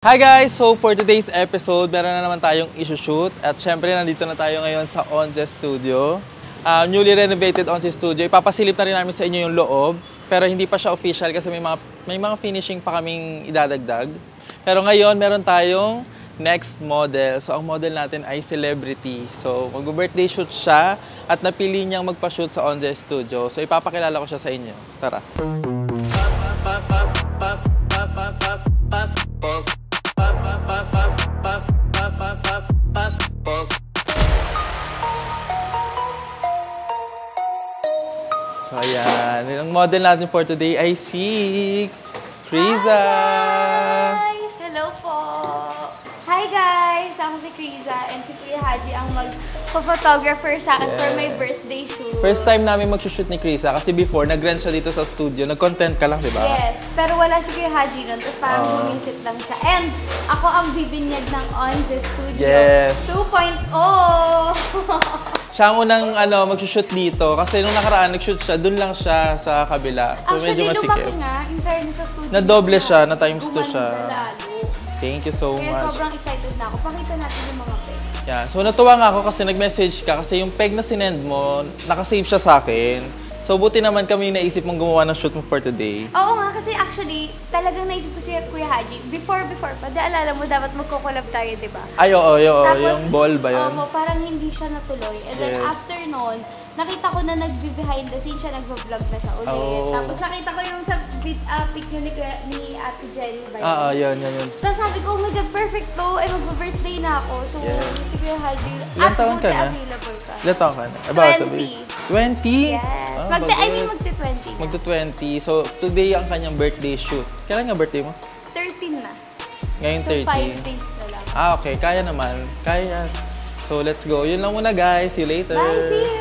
Hi guys! So for today's episode, meron na naman tayong issue-shoot. At syempre, nandito na tayo ngayon sa Onze Studio. Newly renovated Onze Studio. Ipapasilip na rin namin sa inyo yung loob. Pero hindi pa siya official kasi may mga finishing pa kaming idadagdag. Pero ngayon, meron tayong next model. So ang model natin ay celebrity. So mag-birthday shoot siya at napili niyang magpa-shoot sa Onze Studio. So ipapakilala ko siya sa inyo. Tara! So ayan, ang model natin for today ay si Kriza. Hi guys! Hello po! Hi guys! Ako si Kriza and si Kuya Haji ang mag-photographer sa akin for my birthday shoot. First time namin mag-shoot ni Kriza kasi before, nag-rent siya dito sa studio. Nag-content ka lang, di ba? Yes, pero wala si Kuya Haji nun. Tapos parang bumisit lang siya. And ako ang bibinyag ng Onze Studio 2.0! Siya ang unang mag-shoot dito kasi nung nakaraan nag-shoot siya, dun lang siya sa kabila. So medyo masikip. Actually, lumaki nga. In fairness sa studio. Na-doble siya, na times 2 siya. Lalo. Thank you so Kaya much. sobrang excited na ako. Pakita natin yung mga peg. Yeah. So natuwa nga ako kasi nag-message ka kasi yung peg na sinend mo, nakasave siya sa akin. So buti naman kami naisip mong gumawa ng shoot mo for today. Oo nga, kasi actually, talagang naisip ko si Kuya Haji. Before pa, alala mo, dapat magko-collab tayo, di ba? Ay, oo, Tapos, yung ball ba yun? Oo, parang hindi siya natuloy. And then after nun, nakita ko na nag-behind the scenes siya, nag-vlog na siya ulit. Tapos nakita ko yung sa pic nyo ni Ate Jenny ba yun? Oo, yun. Tapos sabi ko, oh my God, perfect to. Ay, mag-birthday na ako. So, si Kuya Haji, ilan taon ka na? Available ka. Ilan taon ka na? 20. 20? Yes. Magti-20 na. Magti-20. So, today ang kanyang birthday shoot. Kailan nga birthday mo? 13 na. Ngayon So, 5 days na lang. Okay. Kaya naman. Kaya. So, let's go. Yun lang muna, guys. See you later. Bye! See you!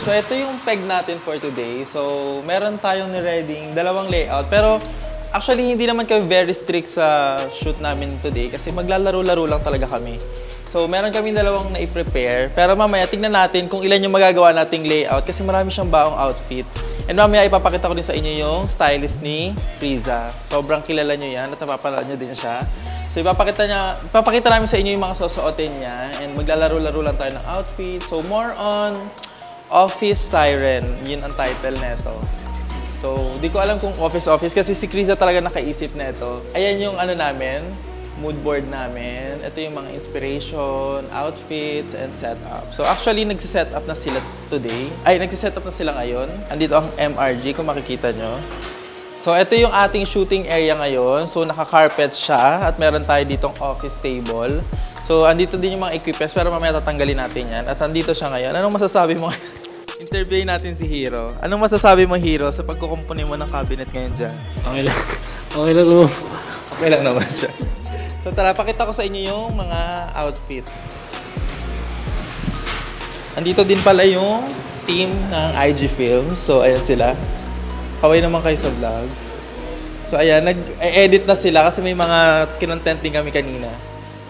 So, ito yung peg natin for today. So, meron tayong ni-reading dalawang layout. Pero, actually, hindi naman kami very strict sa shoot namin today kasi maglalaro-laro lang talaga kami. So, meron kami dalawang na-prepare. Pero mamaya, tignan natin kung ilan yung magagawa nating layout kasi marami siyang baong outfit. And mamaya, ipapakita ko din sa inyo yung stylist ni Kriza. Sobrang kilala nyo yan at napapanood nyo din siya. So, ipapakita namin sa inyo yung mga susuotin niya. And maglalaro-laro lang tayo ng outfit. So, more on Office Siren, yun ang title neto. So, di ko alam kung office kasi si Kriza talaga nakaisip neto. Ayan yung namin, mood board namin. Ito yung mga inspiration, outfits, and setup. So, actually, nagsiset up na sila today. Ay, nagsiset up na sila ngayon. Andito ang MRG, kung makikita nyo. So, ito yung ating shooting area ngayon. So, naka-carpet siya at meron tayo ditong office table. So, andito din yung mga equipments, pero mamaya tatanggalin natin yan. At andito siya ngayon. Anong masasabi mo? Interview natin si Hero. Anong masasabi mo, Hero, sa pagkukumpuni mo ng cabinet ngayon dyan? Okay lang. Okay lang naman. Okay lang naman siya. So, tara, pakita ko sa inyo yung mga outfit. Andito din pala yung team ng IG Films. So, ayan sila. Kaway naman kayo sa vlog. So, ayan, nag-edit na sila kasi may mga kinontent din kami kanina.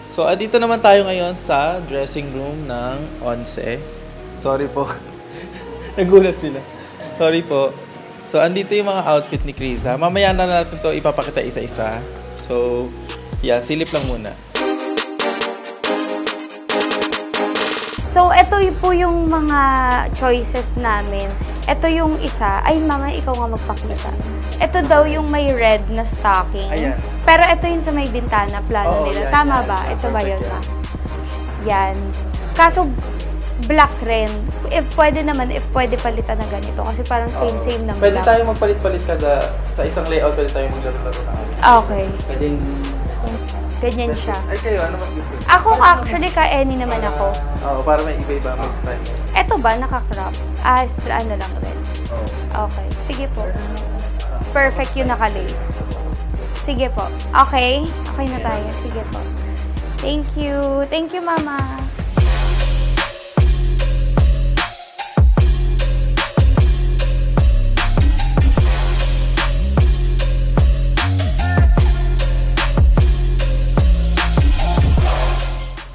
So, dito naman tayo ngayon sa dressing room ng Onze. Sorry po. Nagulat sila. Sorry po. So, andito yung mga outfit ni Kriza. Mamaya na natin to ipapakita isa-isa. So, yan. Silip lang muna. So, ito po yung mga choices namin. Ito yung isa. Ay, mama, ikaw nga magpakita. Ito daw yung may red na stocking. Ayan. Pero ito yung sa may bintana, plano nila. Yan, Tama yan. ba? Ito ba Perfect yun, ma? Yan. Kaso, black rin. If pwede naman, if pwede palitan na ganito. Kasi parang same-same ng Pwede black. tayo magpalit-palit kada sa isang layout. Pwede tayo maglaro-laro na. Okay. Pwede Ganyan siya. Ay, kayo, ano mas gusto? Ako actually, ka-any naman ako. Oo, para may iba-iba may style. Ito ba, naka-crop? Ano lang rin. Okay. Sige po. Perfect yung naka-lace. Sige po. Okay? Okay na tayo. Sige po. Thank you. Thank you, Mama.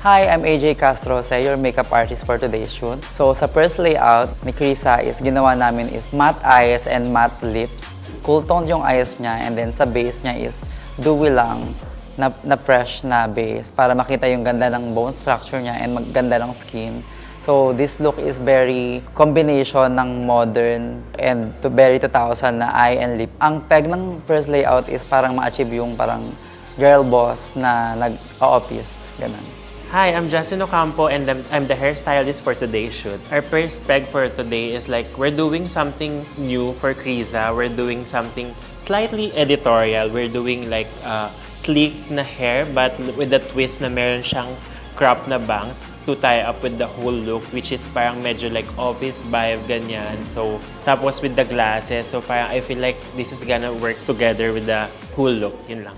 Hi, I'm AJ Castro, your makeup artist for today's shoot. So sa first layout ni Krisa is ginawa namin is matte eyes and matte lips. Cool tone yung eyes niya and then sa base niya is dewy lang na fresh na base para makita yung ganda ng bone structure niya and maganda ng skin. So this look is very combination ng modern and very 2000 na eye and lip. Ang peg ng first layout is parang ma-achieve yung parang girl boss na nag-office, ganun. Hi, I'm Justin Ocampo and I'm the hairstylist for today's shoot. Our first peg for today is like we're doing something new for Krisa. We're doing something slightly editorial. We're doing like sleek na hair but with the twist na meron siyang crop na bangs to tie up with the whole look, which is parang medyo like office vibe, ganyan. So, tapos with the glasses. So parang I feel like this is gonna work together with the whole look. Yun lang.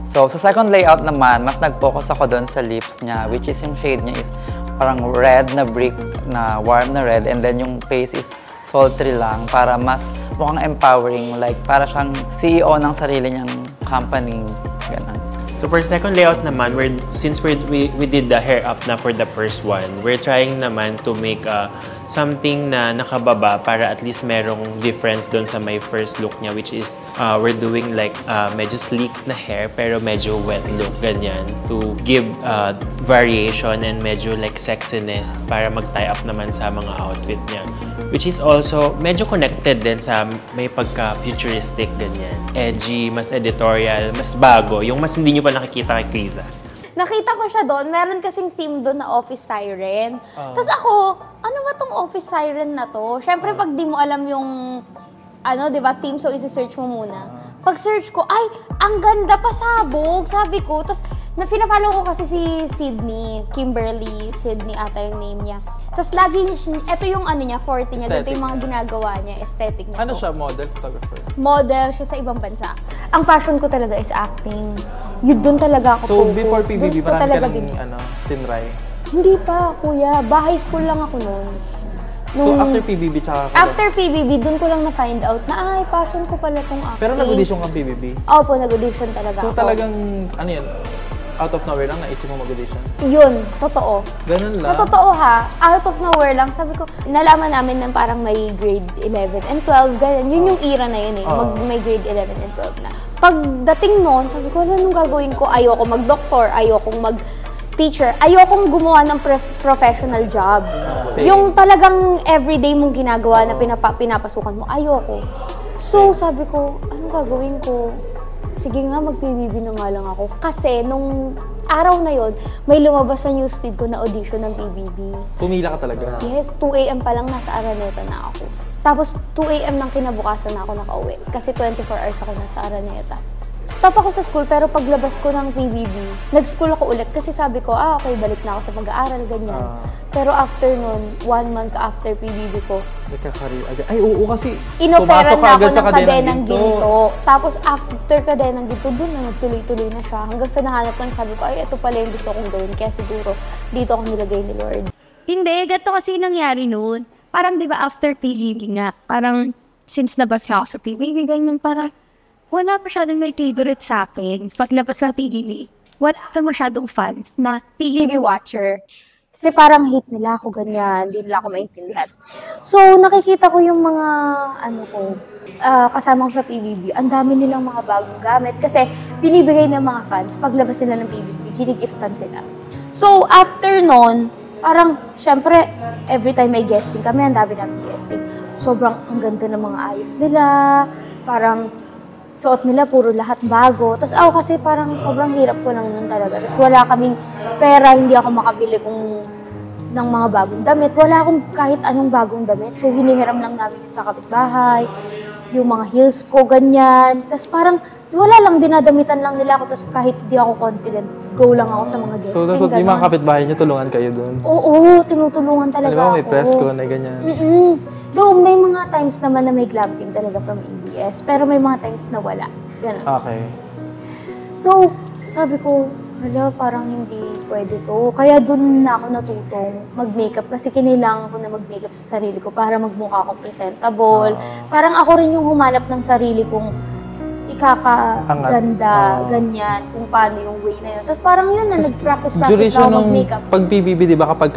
So, sa second layout naman, mas nag-focus ako doon sa lips niya, which is yung shade niya is parang red na brick na warm na red, and then yung face is sultry lang para mas mukhang empowering, like para siyang CEO ng sarili niyang company, ganun. So for second layout naman, since we did the hair up na for the first one, we're trying naman to make something na nakababa para at least merong difference doon sa my first look niya, which is we're doing like medyo sleek na hair pero medyo wet look, ganyan, to give variation and medyo like sexiness para mag-tie up naman sa mga outfit niya. Which is also medyo connected din sa may pagka-futuristic, ganyan. Edgy, mas editorial, mas bago. Yung mas hindi nyo pa nakikita kay Krisa. Nakita ko siya doon. Meron kasing team doon na Office Siren. Tapos ako, ano ba tong Office Siren na to? Siyempre, pag di mo alam yung, ano, di ba, team, so isi-search mo muna. Pag search ko, ay, ang ganda, pasabog, sabi ko. Tapos, na-follow ko kasi si Sydney, Kimberly Sydney ata yung name niya. Tapos lagi niya, ito yung ano niya, forte niya, dito yung mga ginagawa niya, aesthetic niya. Ano siya, model, photographer? Model siya sa ibang bansa. Ang passion ko talaga is acting. Yun doon talaga ako So, focus. before PBB, marami ka ng bin- tinry? Hindi pa, kuya. Bahay school lang ako noon. So, after PBB, tsaka ka After PBB, doon ko lang na-find out na, ay, passion ko pala tong acting. Pero nag-audition kang PBB? Opo, nag-audition talaga So, ako. talagang, ano yan, out of nowhere lang, naisip mo mag-audition? Yun, totoo. Ganun lang? Sa totoo ha, out of nowhere lang, sabi ko, nalaman namin na parang may grade 11 and 12, ganyan. Yun yung era na yun eh, may grade 11 and 12 na. Pagdating noon, sabi ko, ano nung gagawin ko? Ayoko mag-doktor, ayokong mag-teacher, ayokong gumawa ng professional job. Yung talagang everyday mong ginagawa na pinapasukan mo, ayoko. So sabi ko, anong gagawin ko? Sige nga, mag-PBB na nga lang ako. Kasi nung araw na yon, may lumabas sa newsfeed ko na audition ng PBB. Pumila ka talaga? Yes, 2 AM pa lang nasa Araneta na ako. Tapos 2 AM nang kinabukasan na ako nakauwi. Kasi 24 hours ako nasa Araneta. stop ako sa school, pero paglabas ko ng PBB, nag-school ako ulit kasi sabi ko, okay, balik na ako sa pag-aaral, ganyan. Pero after nun, 1 month after PBB ko, Nagkakareer agad. Ay, oo kasi. inoferan pumasok na ka ako agad sa ng kadenang ginto. Tapos after kadenang ginto, dun na nagtuloy-tuloy na siya. Hanggang sa nahanap ko na sabi ko, ay, ito pala yung gusto kong gawin. Kaya siguro, dito ako nilagay ni Lord. Hindi, ganito kasi nangyari noon. Parang di ba after PBB nga, parang since nabas ako sa PBB, ganyan parang wala masyadong may favorite sa akin. Paglabas sa PBB, wala ka masyadong fans na PBB watcher. Kasi parang hate nila ako ganyan, hindi nila ako maintindihan. So, nakikita ko yung mga, kasama ko sa PBB, ang dami nilang mga bagong gamit. Kasi binibigay ng mga fans, paglabas nila ng PBB, ginigiftan sila. So, after nun, parang, syempre, every time may guesting kami, ang dami namin guesting. Sobrang ang ganda ng mga ayos nila, parang suot nila puro lahat bago. Tapos ako kasi parang sobrang hirap ko lang nun talaga. Tapos wala kaming pera, hindi ako makabili ng mga bagong damit. Wala akong kahit anong bagong damit. So hinihiram lang namin sa kapitbahay, yung mga heels ko, ganyan. Tapos parang wala lang, dinadamitan lang nila ako. Tapos kahit di ako confident, go lang ako sa mga guesting. So, dapat yung mga kapitbahay niyo, tulungan kayo doon. Oo, tinutulungan talaga ako. May press ko na ganyan. Though may mga times naman na may glam team talaga from ABS, pero may mga times na wala. Ganun. Okay. So, sabi ko, parang hindi pwede to. Kaya dun na ako natutong mag-makeup kasi kinailangan ko na mag-makeup sa sarili ko para magmukha ko presentable. Parang ako rin yung humanap ng sarili kong ikakaganda, ganyan, kung paano yung way na yun. Tapos parang yun na, nag-practice na ako mag-makeup. Pag PBB, di ba, kapag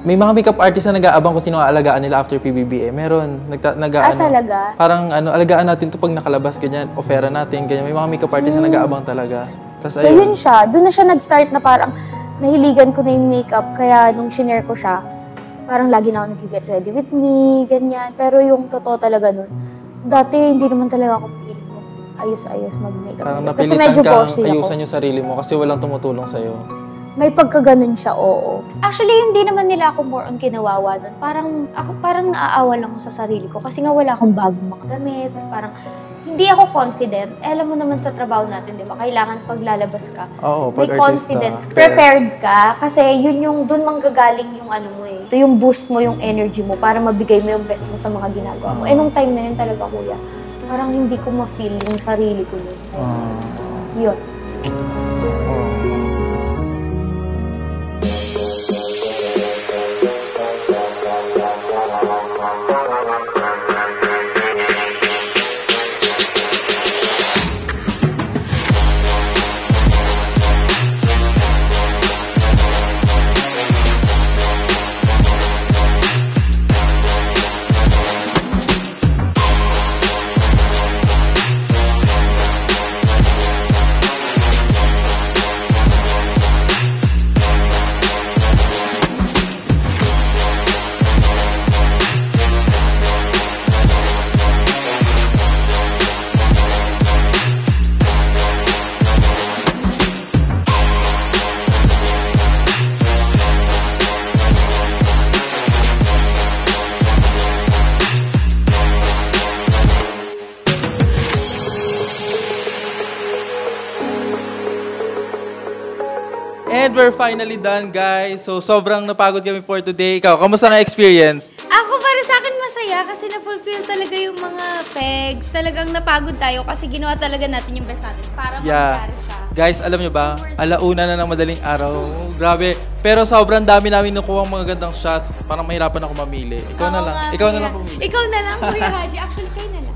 may mga makeup artist na nag-aabang kung sino ang alagaan nila after PBB meron. Talaga? Parang alagaan natin to pag nakalabas, ganyan, ofera natin, ganyan. May mga makeup artist na nag-aabang talaga. Tas, so yun siya, doon na siya nag-start na parang nahiligan ko na yung makeup, kaya nung shinare ko siya, parang lagi na ako nag-get ready with me, ganyan. Pero yung totoo talaga nun, dati hindi naman talaga ako mahilig mo ayos-ayos mag-makeup. Kasi medyo bossy ako. Ayusan yung sarili mo kasi walang tumutulong sa'yo. May pagkaganon siya, oo. Actually, hindi naman nila ako more on kinawawa nun. Parang naaawa lang ako sa sarili ko kasi nga wala akong bagong mga damit. Tapos parang hindi ako confident. Alam mo naman sa trabaho natin, di ba? Kailangan pag lalabas ka, may confidence. Prepared ka. Kasi yun yung, dun manggagaling yung mo eh. Ito yung boost mo, yung energy mo para mabigay mo yung best mo sa mga ginagawa mo. Nung time na yun talaga, kuya, parang hindi ko ma-feel yung sarili ko yun. Yun. And we're finally done, guys. So, sobrang napagod kami for today. Ikaw, kamusta na experience? Ako para sa akin masaya kasi na-fulfill talaga yung mga pegs. Talagang napagod tayo kasi ginawa talaga natin yung best natin para mangyari siya. Guys, alam nyo ba? Alauna na ng madaling araw. Grabe. Pero sobrang dami namin nakuha mga gandang shots. Parang mahirapan ako mamili. Ikaw na lang. Ikaw na lang pumili. Ikaw na lang, Kuya Haji. Actually, kayo na lang.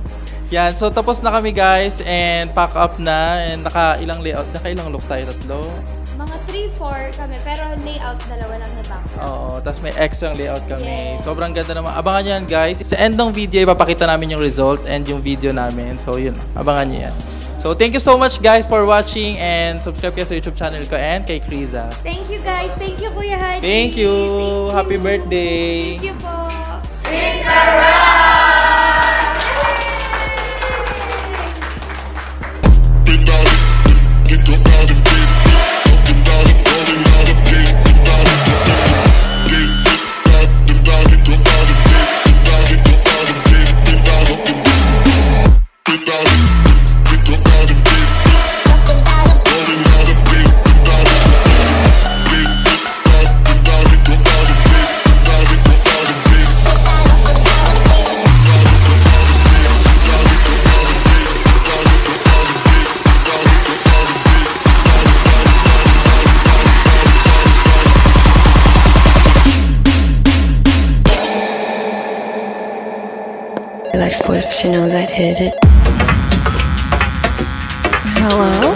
Yan. So, tapos na kami, guys. And pack up na. And naka-ilang layout. Naka-ilang looks tayo? 3? Mga 3-4 kami, pero layout dalawa lang na background. Oo, tapos may extra layout kami. Yes. Sobrang ganda naman. Abangan nyo yan, guys. Sa end ng video, ipapakita namin yung result and yung video namin. So, yun. Abangan nyo yan. So, thank you so much, guys, for watching and subscribe kayo sa YouTube channel ko and kay Kriza. Thank you, guys. Thank you, Kuya Haji. Thank you. Thank you. Happy birthday. Thank you po. Kriza Rock! Big body, likes boys, but she knows I'd hit it. Hello?